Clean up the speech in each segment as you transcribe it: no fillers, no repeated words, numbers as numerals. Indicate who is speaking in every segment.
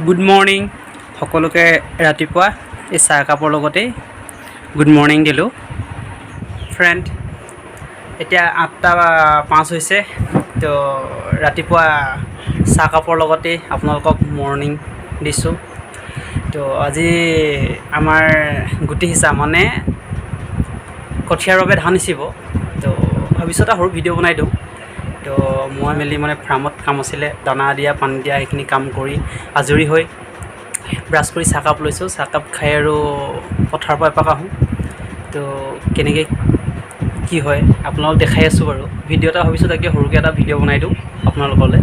Speaker 1: Good morning সকলোকে ৰাতিপুৱা এই চাহ কাপৰ লগতেই গুড মৰ্ণিং দিলোঁ ফ্ৰেণ্ড। এতিয়া 8:05 হৈছে, তো ৰাতিপুৱা চাহ কাপৰ লগতেই আপোনালোকক মৰ্ণিং দিছোঁ। তো আজি আমাৰ গুটি সিঁচা মানে কঠীয়াৰ বাবে ধান সিঁচিব, তো ভাবিছোঁ এটা সৰু ভিডিঅ' বনাই দিওঁ। তো মই মেলি মানে ফাৰ্মত কাম আছিলে, দানা দিয়া পানী দিয়া সেইখিনি কাম কৰি আজৰি হৈ ব্ৰাছ কৰি চাহকাপ লৈছোঁ। চাহকাপ খাই আৰু পথাৰৰ পৰা এপাক আহোঁ। তো কেনেকৈ কি হয় আপোনালোকক দেখাই আছোঁ বাৰু। ভিডিঅ' এটা ভাবিছোঁ তাকে সৰুকৈ এটা ভিডিঅ' বনাই দিওঁ আপোনালোকলৈ।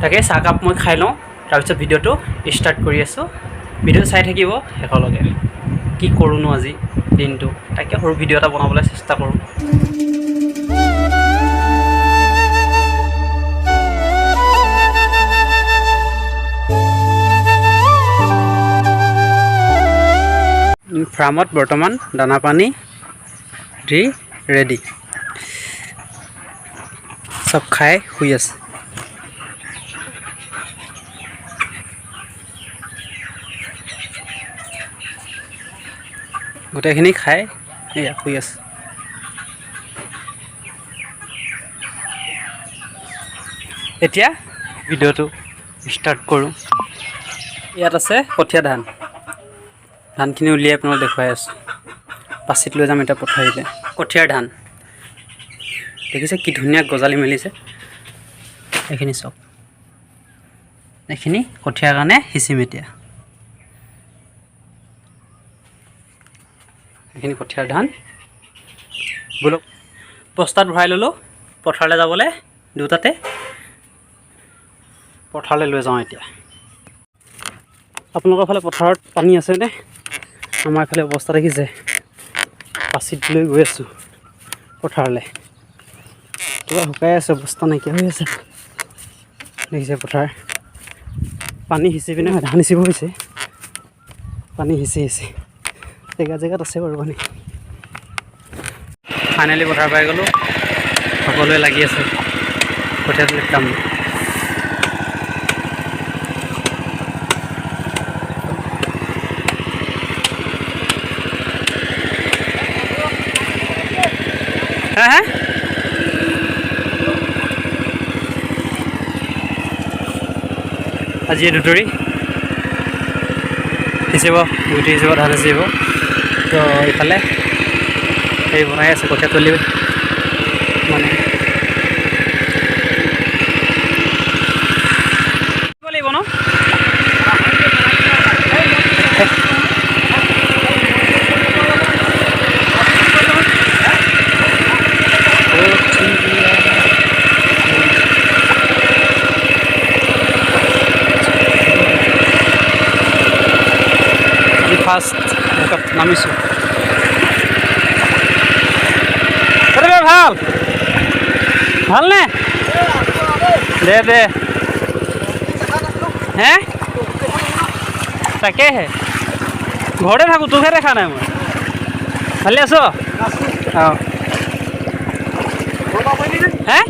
Speaker 1: তাকে চাহকাপ মই খাই লওঁ, তাৰপিছত ভিডিঅ'টো ষ্টাৰ্ট কৰি আছোঁ। ভিডিঅ'টো চাই থাকিব শেষলৈকে। কি কৰোঁনো আজি দিনটো, তাকে সৰু ভিডিঅ' এটা বনাবলৈ চেষ্টা কৰোঁ। ফাৰ্মত বৰ্তমান দানা পানী দি ৰেডি, চব খাই শুই আছে। গোটেইখিনি খাই এয়া শুই আছে। এতিয়া ভিডিঅ'টো ষ্টাৰ্ট কৰোঁ। ইয়াত আছে কঠীয়া ধানখিনি উলিয়াই আপোনালোকক দেখুৱাই আছোঁ। পাচিত লৈ যাম এতিয়া পথাৰিলে। কঠীয়াৰ ধান দেখিছে কি ধুনীয়া গজালি মেলিছে। এইখিনি চাওক, এইখিনি কঠীয়াৰ কাৰণে সিঁচিম এতিয়া। এইখিনি কঠীয়াৰ ধান বোলক বস্তাত ভৰাই ল'লোঁ পথাৰলৈ যাবলৈ। দুটাতে পথাৰলৈ লৈ যাওঁ এতিয়া। আপোনালোকৰ ফালে পথাৰত পানী আছেনে? আমাৰ এইফালে অৱস্থা দেখিছে, পাচিত লৈ গৈ আছোঁ পথাৰলৈ। কিবা শুকাই আছে, অৱস্থা নাইকিয়া হৈ আছে। দেখিছে পথাৰ পানী সিঁচি পিনে ধান সিঁচিব হৈছে। পানী সিঁচি জেগাত আছে বাৰু পানী। ফাইনেলি পথাৰ পাই গ'লোঁ, সকলোৱে লাগি আছে কঠীয়া তুলি কাম। হা আজি দুটৰি সিঁচিব, গুটি সিঁচিব, ধান সিঁচিব। তো এইফালে হেৰি বনাই আছে কঠীয়া তুলি মানে লাগিব ন। ফাৰ্ষ্ট বোকাত নামিছোঁ। ভাল ভালনে? দে হে তাকেহে ঘৰতে থাকোঁ, তোকহে দেখা নাই মই। ভালে আছ? অঁ হে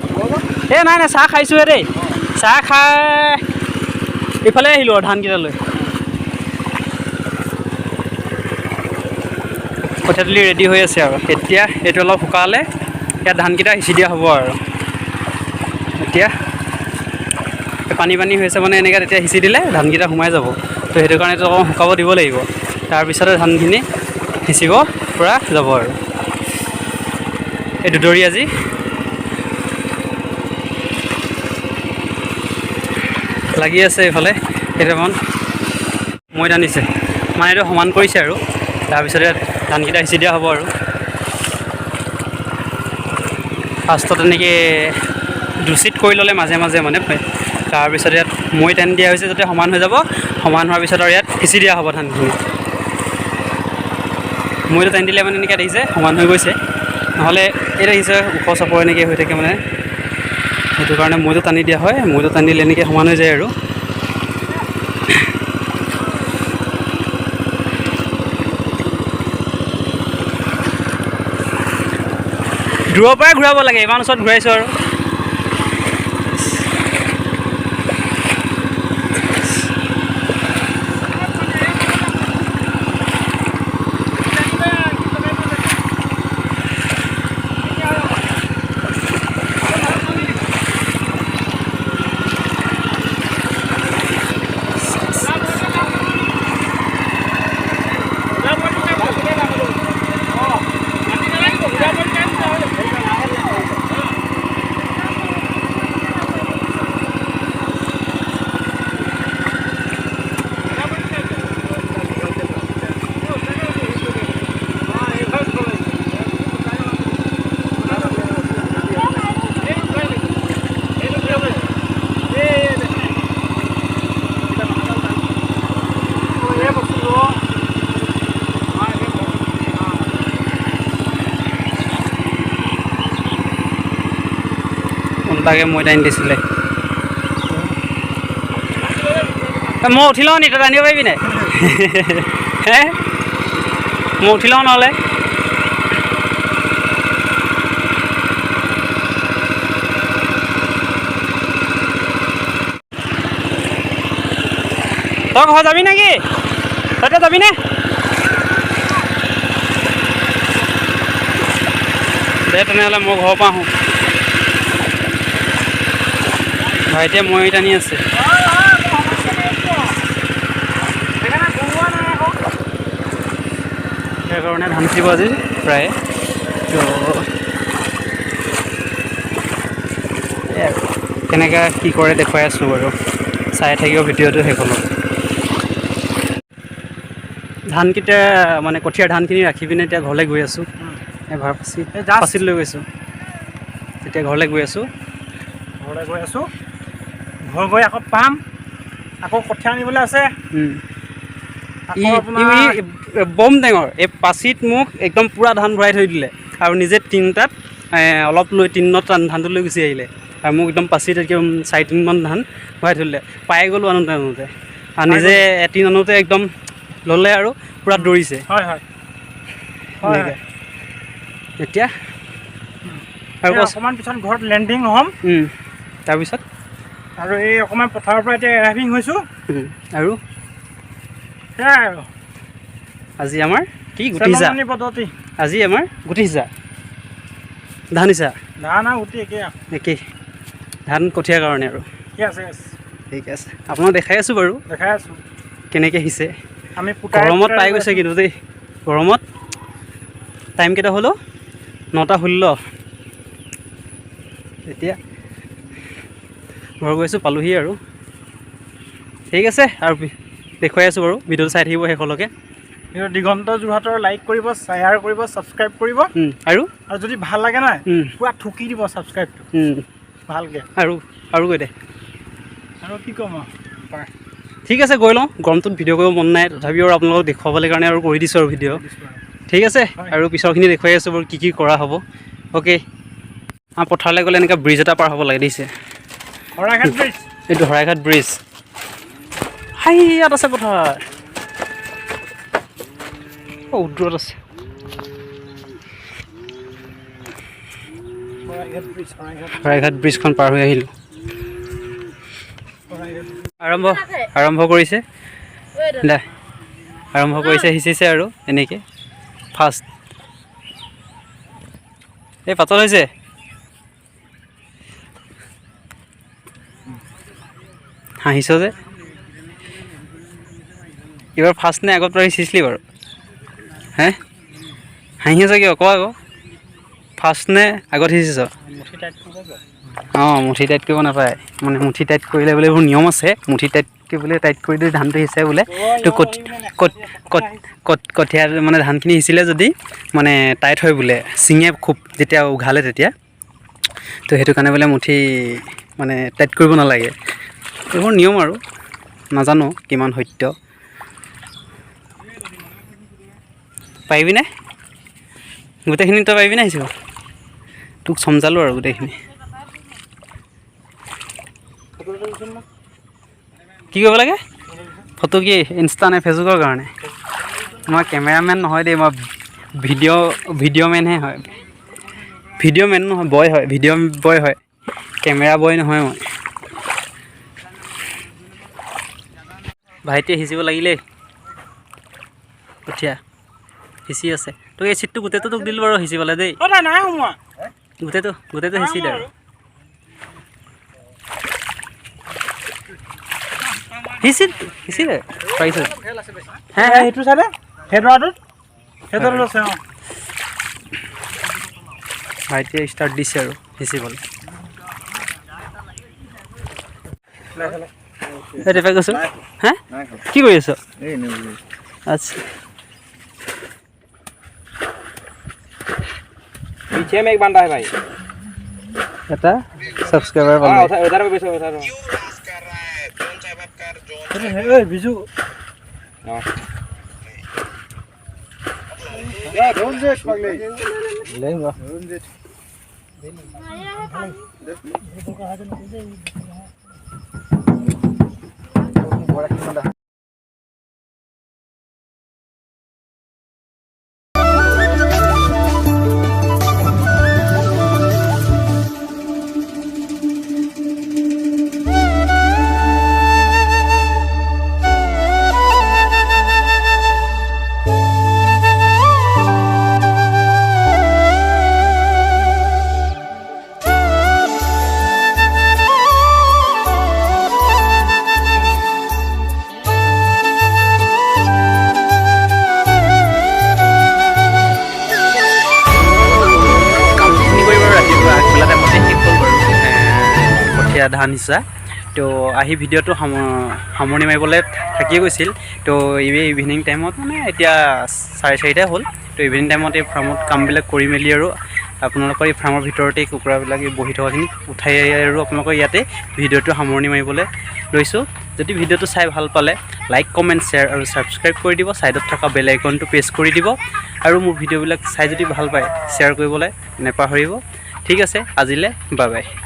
Speaker 1: এই নাই চাহ খাইছোঁহে দেই। চাহ খাই ইফালে আহিলোঁ আৰু ধানকেইটা লৈ। কঠীয়া তুলি ৰেডি হৈ আছে আৰু এতিয়া এইটো অলপ শুকালে ইয়াত ধানকেইটা সিঁচি দিয়া হ'ব আৰু। এতিয়া পানী হৈছে মানে এনেকৈ তেতিয়া সিঁচি দিলে ধানকেইটা সোমাই যাব। তো সেইটো কাৰণে এইটো অকণমান শুকাব দিব লাগিব, তাৰপিছতে ধানখিনি সিঁচিব পৰা যাব আৰু। এই দুদৰি আজি লাগি আছে এইফালে কেইটামান মৈ টানিছে, মানে এইটো সমান কৰিছে আৰু তাৰপিছতে ধানকেইটা সিঁচি দিয়া হ'ব আৰু। ফাৰ্ষ্টত এনেকৈ দুচিট কৰি ল'লে মাজে মাজে মানে, তাৰপিছত ইয়াত মৈ টানি দিয়া হৈছে যাতে সমান হৈ যাব। সমান হোৱাৰ পিছত আৰু ইয়াত সিঁচি দিয়া হ'ব ধানখিনি। মৈটো টানি দিলে মানে এনেকৈ দেখিছে সমান হৈ গৈছে, নহ'লে এই দেখিছে ওখ চাপৰ এনেকৈ হৈ থাকে মানে, সেইটো কাৰণে মৈটো টানি দিয়া হয়। মৈটো টানি দিলে এনেকৈ সমান হৈ যায় আৰু। দূৰৰ পৰাই ঘূৰাব লাগে, ইমান ওচৰত ঘূৰাইছোঁ আৰু। তাকে মই টানি দিছিলে মই উঠি লওঁ নি তই টানিব পাৰিবি নাই হে মই উঠি লওঁ নহ'লে তই ঘৰ যাবি নেকি তই যাবিনে দে তেনেহ'লে মই ঘৰৰ পৰা আহোঁ ভাইটিয়ে মই টানি আছে সেইকাৰণে ধান চিব আজি প্ৰায় তো কেনেকৈ কি কৰে দেখুৱাই আছোঁ বাৰু চাই থাকিব ভিডিঅ'টো সেইখনত ধানকেইটা মানে কঠীয়াৰ ধানখিনি ৰাখি পিনে এতিয়া ঘৰলৈ গৈ আছোঁ এবাৰ পাচিত লৈ গৈছোঁ এতিয়া ঘৰলৈ গৈ আছোঁ
Speaker 2: ঘৰ গৈ আকৌ পাম আকৌ কঠীয়া আনিবলৈ আছে
Speaker 1: বম টেঙৰ এই পাচিত মোক একদম পূৰা ধান ভৰাই থৈ দিলে আৰু নিজে টিনটাত অলপ লৈ টিনত ধানটো লৈ গুচি আহিলে আৰু মোক একদম পাচিত একদম 4-3 মান ধান ভৰাই থৈ দিলে পাই গ'লোঁ আনোতে আৰু নিজে এটিন আনোতে একদম ল'লে আৰু পূৰা দৌৰিছে এতিয়া
Speaker 2: আৰু অকণমান পিছত ঘৰত লেণ্ডিং হ'ম
Speaker 1: তাৰপিছত
Speaker 2: আৰু এই অকণমান পথাৰৰ পৰা এতিয়া এৰাইভিং হৈছোঁ
Speaker 1: আৰু
Speaker 2: সেয়াই আৰু
Speaker 1: আজি আমাৰ কি গুটি সিজা আজি আমাৰ গুটি সিজা ধান সিজা
Speaker 2: ধান আৰু গুটি
Speaker 1: একেই ধান কঠীয়াৰ কাৰণে আৰু ঠিক আছে আপোনাক দেখাই আছোঁ বাৰু কেনেকৈ সিঁচে
Speaker 2: আমি
Speaker 1: গৰমত পাই গৈছে কিন্তু দেই গৰমত টাইম কেইটা হ'লেও 9:16 এতিয়া ঘৰ গৈছোঁ পালোহি আৰু ঠিক আছে আৰু দেখুৱাই আছোঁ বাৰু ভিডিঅ'টো চাই থাকিব শেষলৈকে
Speaker 2: দিগন্ত যোৰহাটৰ লাইক কৰিব শ্বেয়াৰ কৰিব ছাবস্ক্ৰাইব কৰিব
Speaker 1: আৰু
Speaker 2: যদি ভাল লাগে নাই পুৰা ঠুকি দিব ছাবস্ক্ৰাইবটো ভালকৈ
Speaker 1: আৰু গৈ দে
Speaker 2: আৰু কি ক'ম
Speaker 1: ঠিক আছে গৈ লওঁ গৰমটোত ভিডিঅ' কৰিব মন নাই তথাপিও আৰু আপোনালোকক দেখুৱাবলৈ কাৰণে আৰু কৰি দিছোঁ আৰু ভিডিঅ' ঠিক আছে আৰু পিছৰখিনি দেখুৱাই আছোঁ বাৰু কি কৰা হ'ব অ'কে পথাৰলৈ গ'লে এনেকৈ ব্ৰিজ এটা পাৰ হ'ব লাগে দিছে এইটো শৰাইঘাট ব্ৰিজ হাই ইয়াত আছে পথাৰ দূৰত আছে শৰাইঘাট ব্ৰিজখন পাৰ হৈ আহিলোঁ আৰম্ভ কৰিছে সিঁচিছে আৰু এনেকৈ ফাৰ্ষ্ট এই পাতল হৈছে হাঁহিছ যে এইবাৰ ফাৰ্ষ্ট নে আগত তই সিঁচিলি বাৰু হে হাঁহি আছে কিয় কোৱা আকৌ ফাৰ্ষ্ট নে আগত সিঁচিছ মুঠি টাইট কৰিব নাপায় মানে মুঠি টাইট কৰিলে বোলে এইবোৰ নিয়ম আছে মুঠি টাইটকৈ বোলে টাইট কৰি দি ধানটো সিঁচে বোলে তো কঠীয়া মানে ধানখিনি সিঁচিলে যদি মানে টাইট হয় বোলে চিঙে খুব যেতিয়া উঘালে তেতিয়া তো সেইটো কাৰণে বোলে মুঠি মানে টাইট কৰিব নালাগে এইবোৰ নিয়ম আৰু নাজানো কিমান সত্য পাৰিবিনে গোটেইখিনি তই পাৰিবিনে সিঁচিব তোক চমজালোঁ আৰু গোটেইখিনি কি কৰিব লাগে ফটো কি ইনষ্টা নে ফেচবুকৰ কাৰণে মই কেমেৰামেন নহয় দেই মই ভিডিঅ' মেনহে হয় ভিডিঅ' মেন নহয় বয় হয় ভিডিঅ' বয় হয় কেমেৰা বয় নহয় মই ভাইটিয়ে সিঁচিব লাগিলেই কঠীয়া সিঁচি আছে তোক এই চিটটো গোটেইটো তোক দিলোঁ বাৰু সিঁচিবলৈ দেই গোটেইটো সিঁচি দে আৰু সিঁচি দে পাৰিছ
Speaker 2: সেইটো চাইডে সেইটো আছে
Speaker 1: ভাইটিয়ে ষ্টাৰ্ট দিছে আৰু সিঁচিবলৈ এইটো কৈছোঁ হে কি কৰি আছ আচ্ছা
Speaker 3: पीछे में एक बंदा है भाई
Speaker 1: এটা সাবস্ক্রাইবার পালো
Speaker 3: उधर पे पीछे उधर
Speaker 2: বিজু
Speaker 1: ধান সিঁচা তো আহি ভিডিঅ'টো সামৰণি মাৰিবলৈ থাকিয়ে গৈছিল তো ইভিনিং টাইমত মানে এতিয়া 4:30 হ'ল তো ইভিনিং টাইমত এই ফাৰ্মত কামবিলাক কৰি মেলি আৰু আপোনালোকৰ এই ফাৰ্মৰ ভিতৰতে কুকুৰাবিলাক বহি থকাখিনি উঠাই আৰু আপোনালোকৰ ইয়াতে ভিডিঅ'টো সামৰণি মাৰিবলৈ লৈছোঁ যদি ভিডিঅ'টো চাই ভাল পালে লাইক কমেণ্ট শ্বেয়াৰ আৰু ছাবস্ক্ৰাইব কৰি দিব ছাইডত থকা বেল আইকনটো প্ৰেছ কৰি দিব আৰু মোৰ ভিডিঅ'বিলাক চাই যদি ভাল পায় শ্বেয়াৰ কৰিবলৈ নেপাহৰিব ঠিক আছে আজিলৈ বাই বাই